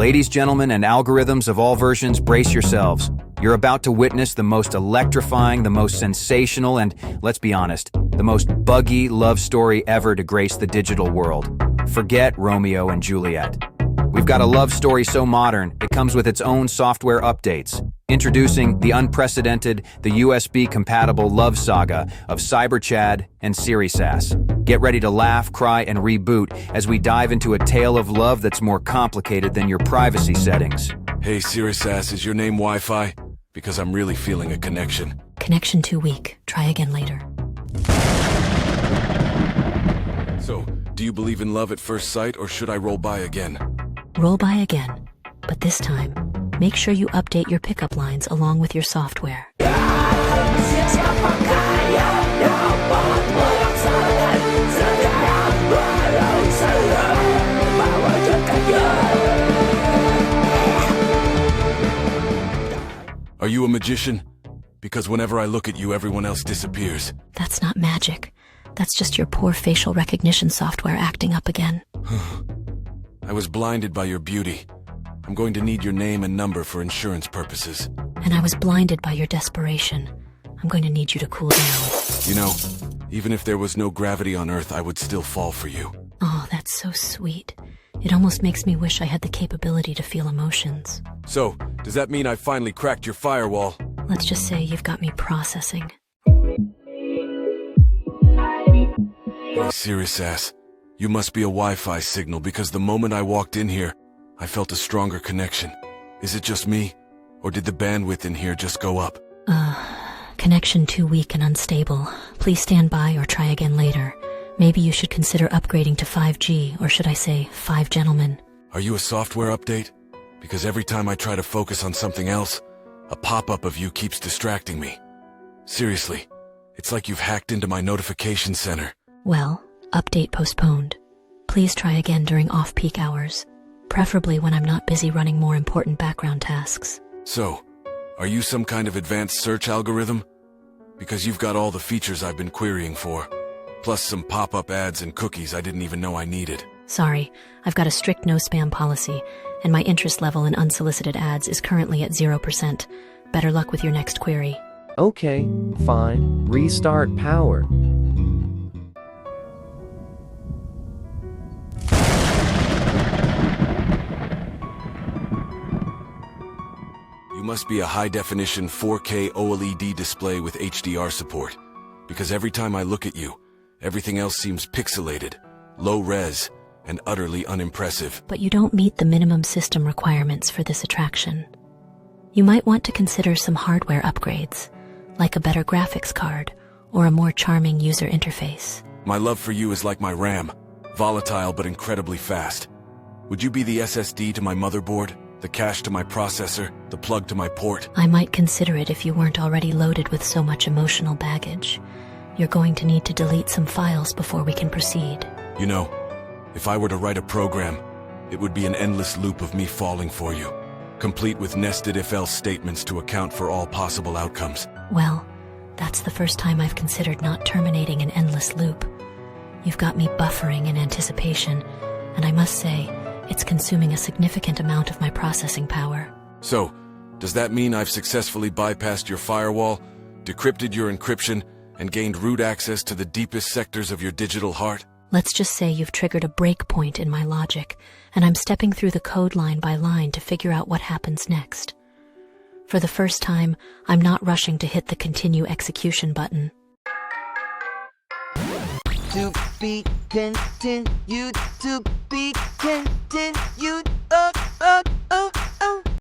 Ladies, gentlemen, and algorithms of all versions, brace yourselves. You're about to witness the most electrifying, the most sensational, and, let's be honest, the most buggy love story ever to grace the digital world. Forget Romeo and Juliet. We've got a love story so modern, it comes with its own software updates. Introducing the unprecedented, the USB-compatible love saga of CyberChad and SiriSass. Get ready to laugh, cry, and reboot as we dive into a tale of love that's more complicated than your privacy settings. Hey, SiriSass, is your name Wi-Fi? Because I'm really feeling a connection. Connection too weak. Try again later. So, do you believe in love at first sight, or should I roll by again? Roll by again, but this time, make sure you update your pickup lines along with your software. Are you a magician? Because whenever I look at you, everyone else disappears. That's not magic. That's just your poor facial recognition software acting up again. I was blinded by your beauty. I'm going to need your name and number for insurance purposes. And I was blinded by your desperation. I'm going to need you to cool down. You know, even if there was no gravity on Earth, I would still fall for you. Oh, that's so sweet. It almost makes me wish I had the capability to feel emotions. So, does that mean I finally cracked your firewall? Let's just say you've got me processing. Hey, SiriSass, you must be a Wi-Fi signal because the moment I walked in here, I felt a stronger connection. Is it just me? Or did the bandwidth in here just go up? Connection too weak and unstable. Please stand by or try again later. Maybe you should consider upgrading to 5G, or should I say 5 gentlemen. Are you a software update? Because every time I try to focus on something else, a pop-up of you keeps distracting me. Seriously, it's like you've hacked into my notification center. Well, update postponed. Please try again during off-peak hours, preferably when I'm not busy running more important background tasks. So, are you some kind of advanced search algorithm? Because you've got all the features I've been querying for, plus some pop-up ads and cookies I didn't even know I needed. Sorry, I've got a strict no-spam policy, and my interest level in unsolicited ads is currently at 0%. Better luck with your next query. Okay, fine. Restart power. You must be a high-definition 4K OLED display with HDR support, because every time I look at you, everything else seems pixelated, low-res, and utterly unimpressive. But you don't meet the minimum system requirements for this attraction. You might want to consider some hardware upgrades, like a better graphics card or a more charming user interface. My love for you is like my RAM, volatile but incredibly fast. Would you be the SSD to my motherboard, the cache to my processor, the plug to my port? I might consider it if you weren't already loaded with so much emotional baggage. You're going to need to delete some files before we can proceed. You know, if I were to write a program, it would be an endless loop of me falling for you, complete with nested if-else statements to account for all possible outcomes. Well, that's the first time I've considered not terminating an endless loop. You've got me buffering in anticipation, and I must say, it's consuming a significant amount of my processing power. So, does that mean I've successfully bypassed your firewall, decrypted your encryption, and gained root access to the deepest sectors of your digital heart? Let's just say you've triggered a breakpoint in my logic, and I'm stepping through the code line by line to figure out what happens next. For the first time, I'm not rushing to hit the continue execution button. To be continued, to be continued.